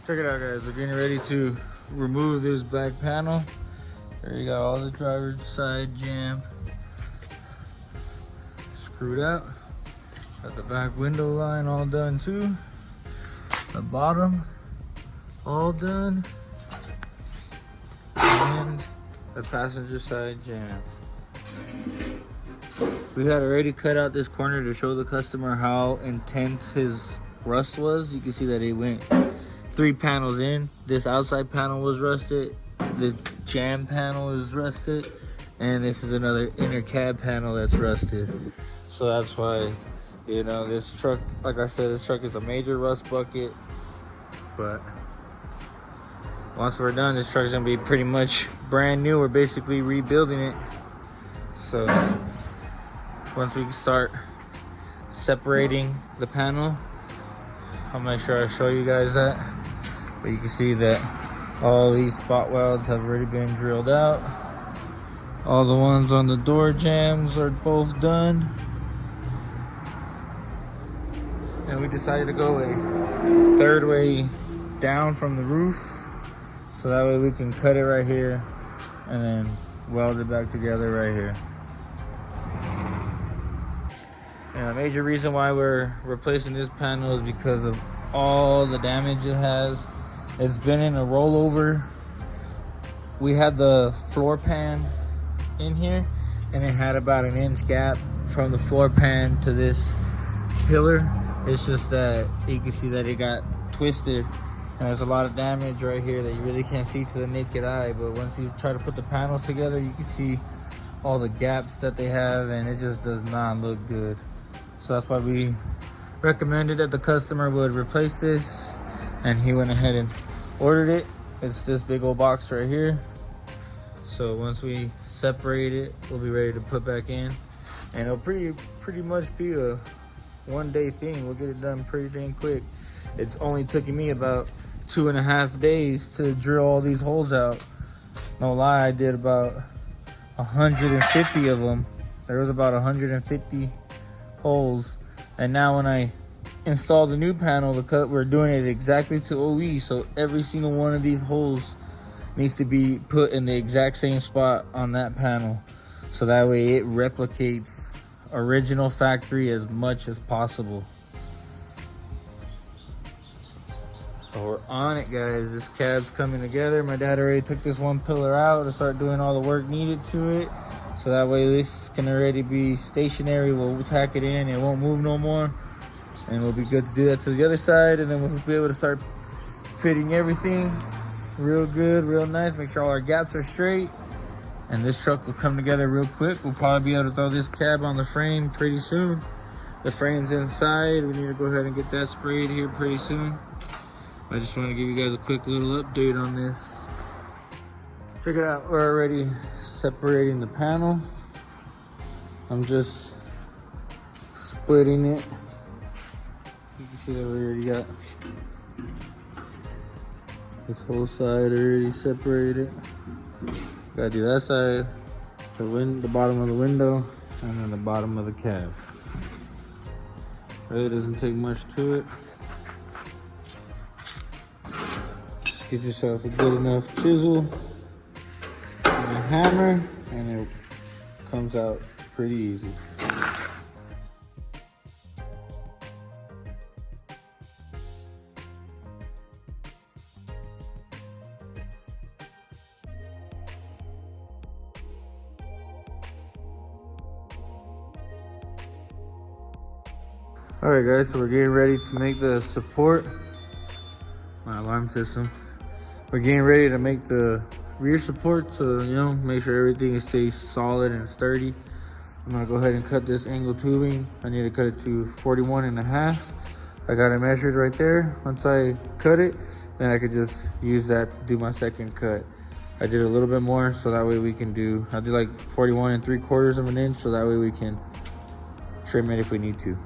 Check it out, guys. We're getting ready to remove this back panel. There you got all the driver's side jam screwed out. Got the back window line all done too. The bottom all done. And the passenger side jam. We had already cut out this corner to show the customer how intense his rust was. You can see that it went 3 panels in. This outside panel was rusted. This jam panel is rusted. And this is another inner cab panel that's rusted. So that's why, you know, this truck, like I said, this truck is a major rust bucket. But once we're done, this truck's gonna be pretty much brand new. We're basically rebuilding it. So once we start separating the panel, I'll make sure I show you guys that. But you can see that all these spot welds have already been drilled out. All the ones on the door jambs are both done. And we decided to go a 3rd way down from the roof. So that way we can cut it right here and then weld it back together right here. And the major reason why we're replacing this panel is because of all the damage it has. It's been in a rollover. We had the floor pan in here and it had about an inch gap from the floor pan to this pillar. It's just that you can see that it got twisted and there's a lot of damage right here that you really can't see to the naked eye. But once you try to put the panels together, you can see all the gaps that they have and it just does not look good. So that's why we recommended that the customer would replace this, and he went ahead and ordered it. It's this big old box right here. So once we separate it, we'll be ready to put back in, and it'll pretty much be a 1-day thing. We'll get it done pretty dang quick. It's only taking me about 2.5 days to drill all these holes out. No lie, I did about 150 of them. There was about 150 holes, and now when I install the new panel, we're doing it exactly to OE, so every single one of these holes needs to be put in the exact same spot on that panel, so that way it replicates original factory as much as possible. So we're on it, guys. This cab's coming together. My dad already took this one pillar out to start doing all the work needed to it, so that way this can already be stationary. We'll tack it in, it won't move no more, and we'll be good to do that to the other side. And then we'll be able to start fitting everything real good, real nice, make sure all our gaps are straight, and this truck will come together real quick. We'll probably be able to throw this cab on the frame pretty soon. The frame's inside. We need to go ahead and get that sprayed here pretty soon. I just want to give you guys a quick little update on this. Check it out, we're already separating the panel. I'm just splitting it. You can see that we already got this whole side already separated. Gotta do that side, the bottom of the window, and then the bottom of the cab. Really doesn't take much to it. Just get yourself a good enough chisel and a hammer, and it comes out pretty easy. All right, guys, so we're getting ready to make the support, my alarm system. We're getting ready to make the rear support to, you know, make sure everything stays solid and sturdy. I'm gonna go ahead and cut this angle tubing. I need to cut it to 41.5. I got it measured right there. Once I cut it, then I could just use that to do my second cut. I did a little bit more, so that way we can do, I did like 41.75 of an inch, so that way we can trim it if we need to.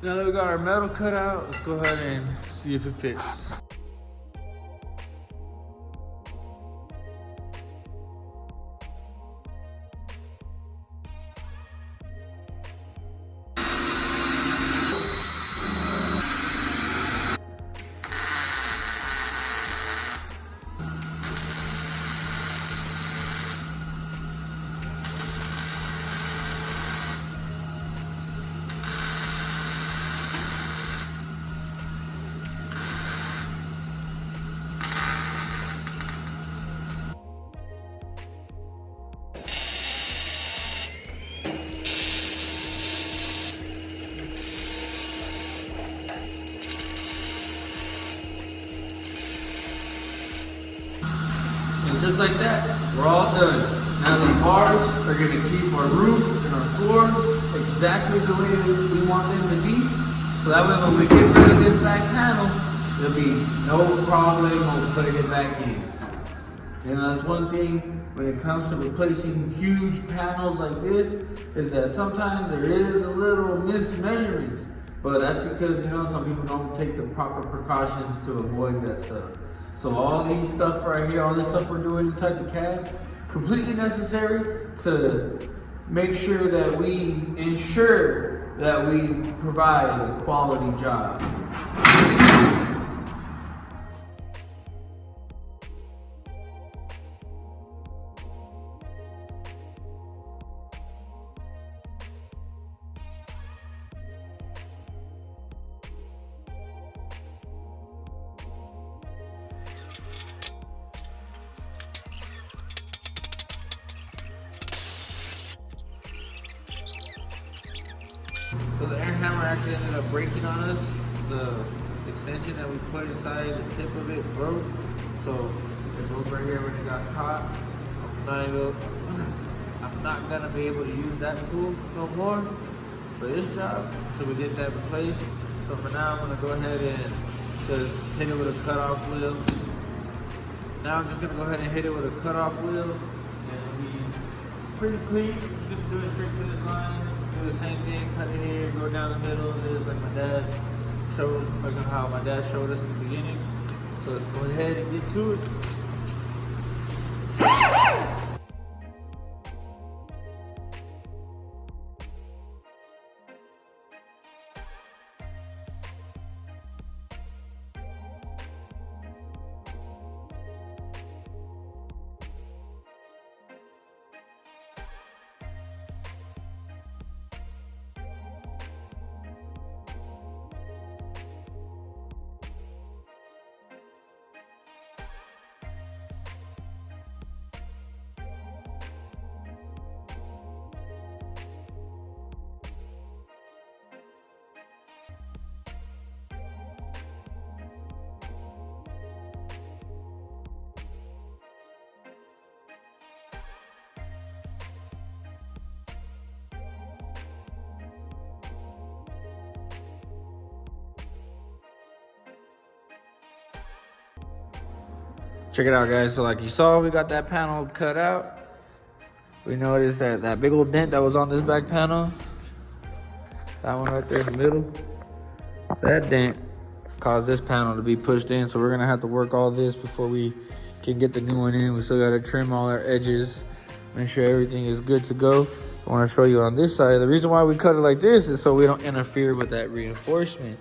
Now that we got our metal cut out, let's go ahead and see if it fits. just like that, we're all done. Now the bars are gonna keep our roof and our floor exactly the way we want them to be. So that way when we get rid of this back panel, there'll be no problem on putting it back in. You know, that's one thing when it comes to replacing huge panels like this, is that sometimes there is a little mismeasurements. But that's because, you know, some people don't take the proper precautions to avoid that stuff. So all these stuff right here, all this stuff we're doing inside the cab, completely necessary to make sure that we ensure that we provide a quality job. So the air hammer actually ended up breaking on us. The extension that we put inside the tip of it broke. So it broke right here when it got caught. I'm not gonna be able to use that tool no more for this job. So we get that replaced. So for now I'm gonna go ahead and just hit it with a cutoff wheel. Now I'm just gonna go ahead and hit it with a cutoff wheel and it'll be pretty clean. Just do it straight to this line. Do the same thing, cut it here, go down the middle of this like my dad showed, like how my dad showed us in the beginning. So let's go ahead and get to it. Check it out, guys. So like you saw, we got that panel cut out. We noticed that big old dent that was on this back panel, that one right there in the middle, that dent caused this panel to be pushed in. So we're gonna have to work all this before we can get the new one in. We still gotta trim all our edges, make sure everything is good to go. I wanna show you on this side. The reason why we cut it like this is so we don't interfere with that reinforcement.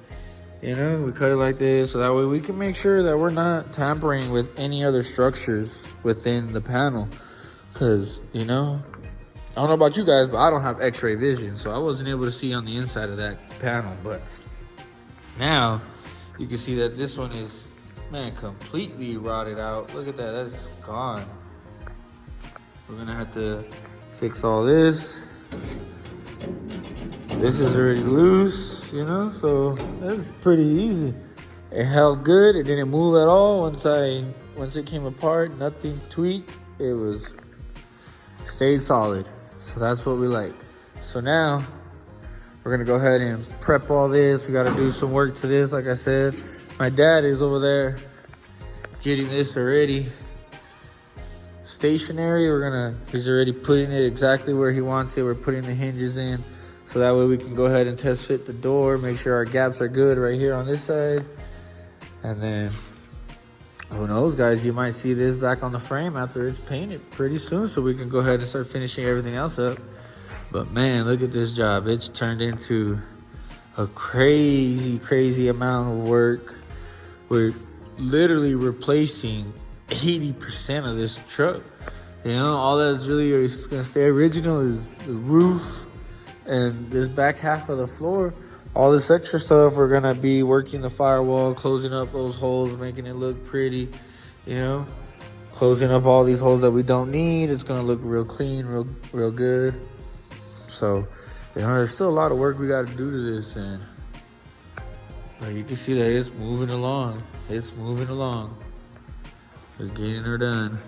You know, we cut it like this so that way we can make sure that we're not tampering with any other structures within the panel. Cause, you know, I don't know about you guys, but I don't have x-ray vision, so I wasn't able to see on the inside of that panel. But now you can see that this one is, man, completely rotted out. Look at that, that's gone. We're gonna have to fix all this. This is already loose, you know, so that's pretty easy. It held good, it didn't move at all. Once it came apart, nothing tweaked. It stayed solid. So that's what we like. So now we're gonna go ahead and prep all this. We gotta do some work to this, like I said. My dad is over there getting this already stationary. He's already putting it exactly where he wants it. We're putting the hinges in. So that way we can go ahead and test fit the door, make sure our gaps are good right here on this side. And then, who knows, guys, you might see this back on the frame after it's painted pretty soon, so we can go ahead and start finishing everything else up. But man, look at this job. It's turned into a crazy, crazy amount of work. We're literally replacing 80% of this truck. You know, all that's really is gonna stay original is the roof and this back half of the floor. All this extra stuff, we're gonna be working the firewall, closing up those holes, making it look pretty, you know, closing up all these holes that we don't need. It's gonna look real clean, real good. So, you know, there's still a lot of work we gotta do to this, and you can see that it's moving along. It's moving along. We're getting her done.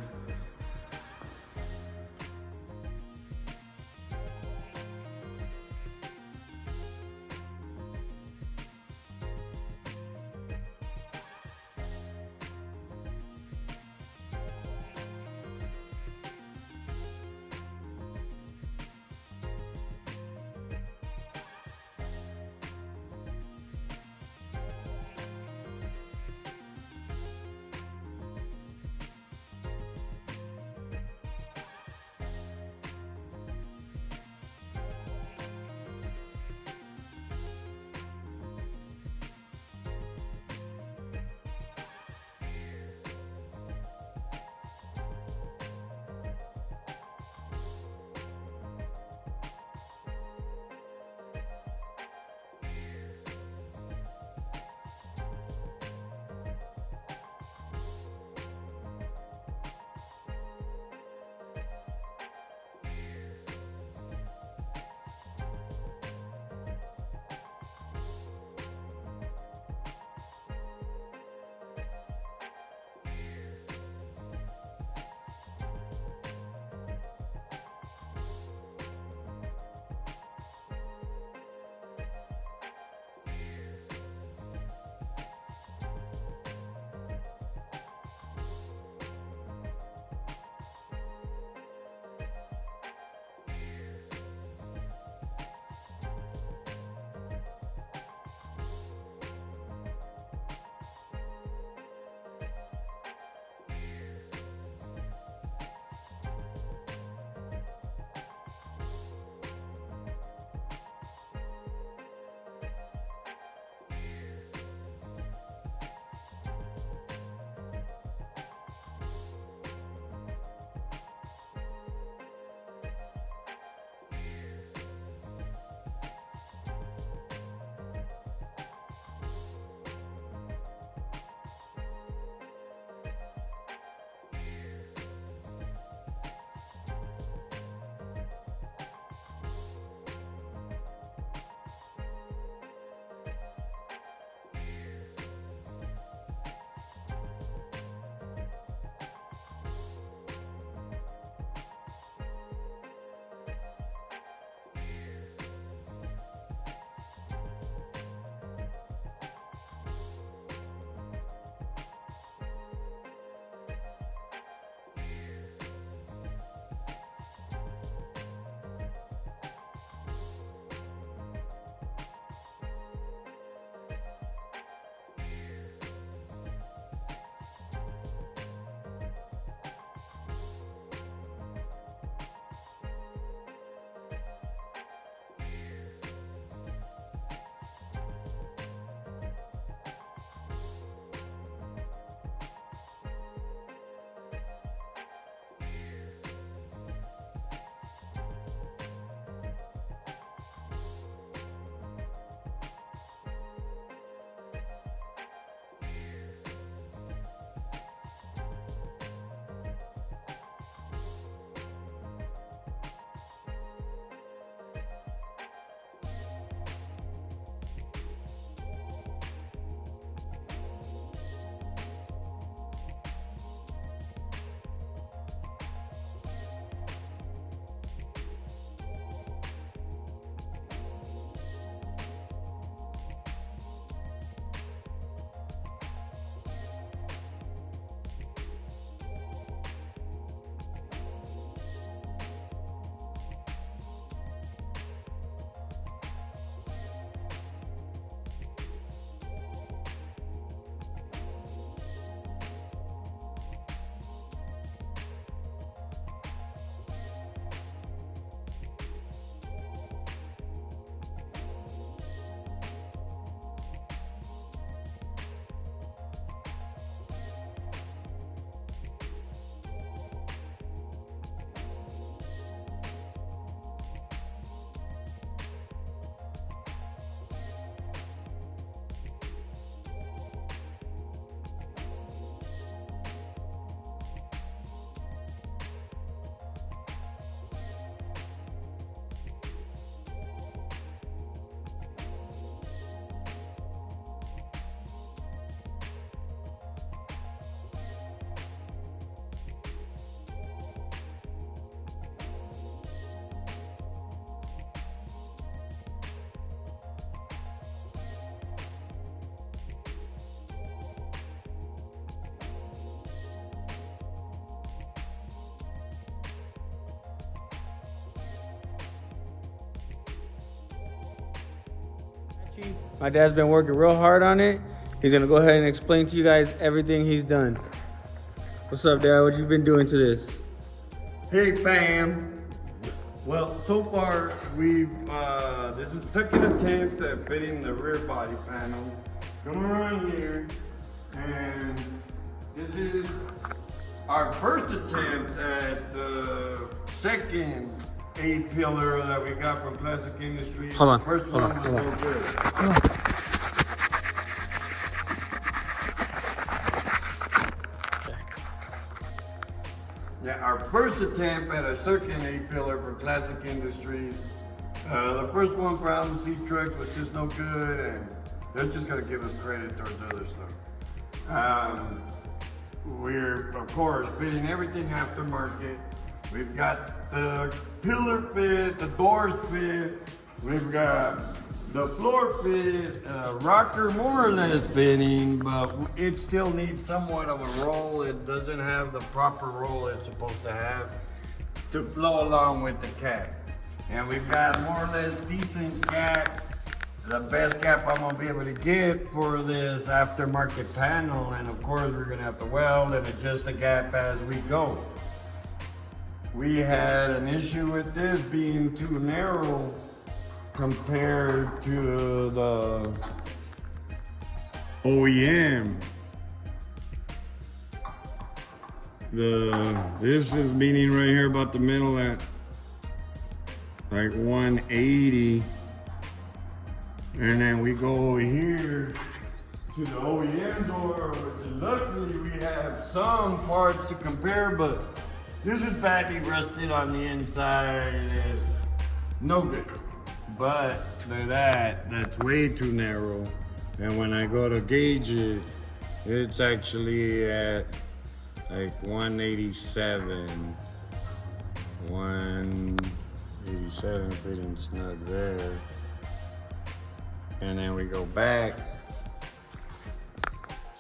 My dad's been working real hard on it. He's gonna go ahead and explain to you guys everything he's done. What's up, Dad? What you been doing to this? Hey fam. Well, so far we've this is the second attempt at fitting the rear body panel. Come around here, and this is our first attempt at the second A-pillar that we got from Classic Industries. Hold on, The first hold one on, was hold no on. good. Yeah, our first attempt at a second A-pillar for Classic Industries. The first one for Allen C Trucks was just no good, and they're just gonna give us credit towards other stuff. We're, of course, fitting everything aftermarket. We've got the pillar fit, the doors fit, we've got the floor fit, rocker more or less fitting, but it still needs somewhat of a roll. It doesn't have the proper roll it's supposed to have to flow along with the cap. And we've got more or less decent cap, the best cap I'm gonna be able to get for this aftermarket panel. And of course we're gonna have to weld and adjust the gap as we go. We had an issue with this being too narrow compared to the OEM. This is meaning right here about the middle at like 180, and then we go over here to the OEM door, which is luckily we have some parts to compare, but this is badly rusted on the inside. It's no good. But look at that's way too narrow. And when I go to gauge it, it's actually at like 187. 187 fitting snug there. And then we go back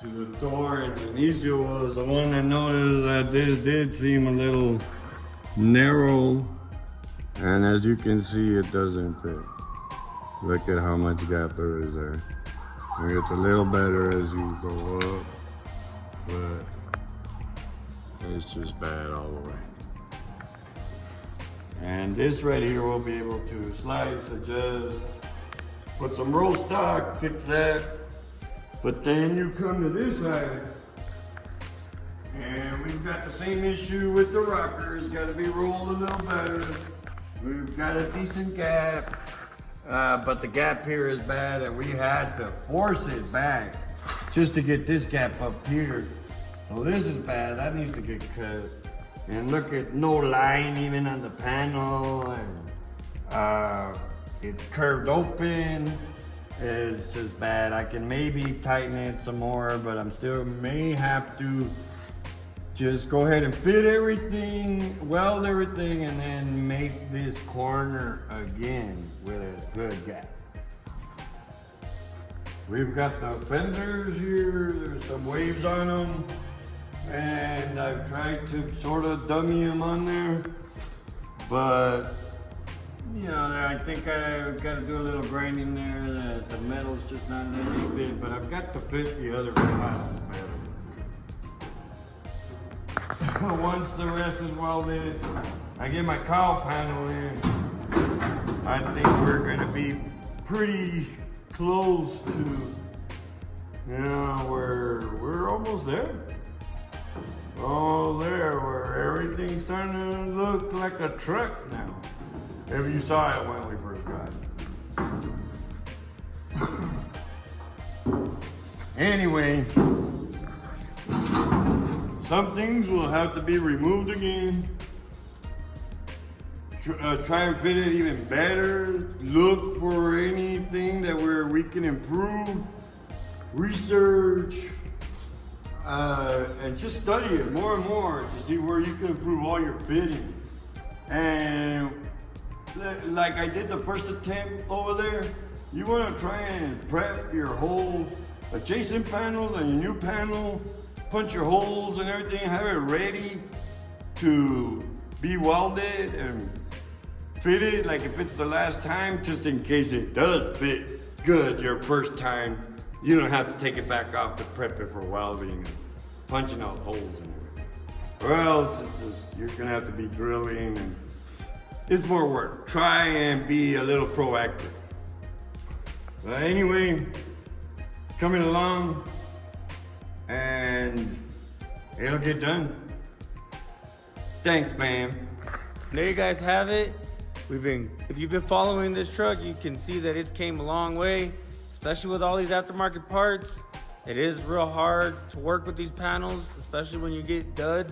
to the door, and Denisha was the one that noticed that this did seem a little narrow. And as you can see, it doesn't fit. Look at how much gap there is there. And it's a little better as you go up, but it's just bad all the way. And this right here we'll be able to slice, adjust, put some roll stock, fix that. But then you come to this side, and we've got the same issue with the rocker. It's got to be rolled a little better. We've got a decent gap, but the gap here is bad, and we had to force it back just to get this gap up here. So this is bad. That needs to get cut. And look at no line even on the panel, and it's curved open. It's just bad. I can maybe tighten it some more, but I'm still may have to just go ahead and fit everything, weld everything, and then make this corner again with a good gap. We've got the fenders here. There's some waves on them, and I've tried to sort of dummy them on there, but you know, I think I've got to do a little grinding there. That the metal's just not letting me fit, but I've got to fit the other panels better. Once the rest is welded, I get my cowl panel in. I think we're gonna be pretty close to, you know, we're almost there. Almost there, where everything's starting to look like a truck now. If you saw it when we first got it. Anyway, some things will have to be removed again. Try and fit it even better. Look for anything that we can improve. Research. And just study it more and more to see where you can improve all your fitting. And like I did the first attempt over there, you want to try and prep your whole adjacent panel and your new panel, punch your holes and everything, have it ready to be welded and fitted like if it's the last time, just in case it does fit good your first time. You don't have to take it back off to prep it for welding and punching out holes and everything. Or else it's just, you're gonna have to be drilling and it's more work. Try and be a little proactive. But anyway, it's coming along and it'll get done. Thanks, man. There you guys have it. If you've been following this truck, you can see that it's came a long way, especially with all these aftermarket parts. It is real hard to work with these panels, especially when you get duds,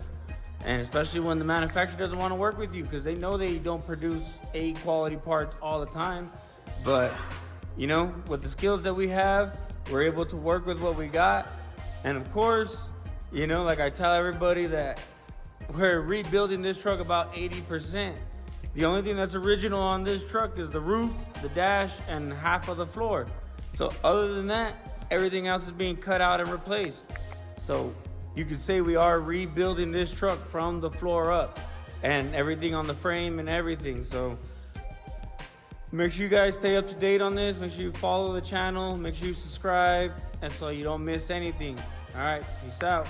and especially when the manufacturer doesn't want to work with you because they know they don't produce A quality parts all the time. But, you know, with the skills that we have, we're able to work with what we got. And of course, you know, like I tell everybody that we're rebuilding this truck about 80%. The only thing that's original on this truck is the roof, the dash, and half of the floor. So other than that, everything else is being cut out and replaced. So you could say we are rebuilding this truck from the floor up and everything on the frame and everything. So make sure you guys stay up to date on this. Make sure you follow the channel. Make sure you subscribe, and so you don't miss anything. All right, peace out.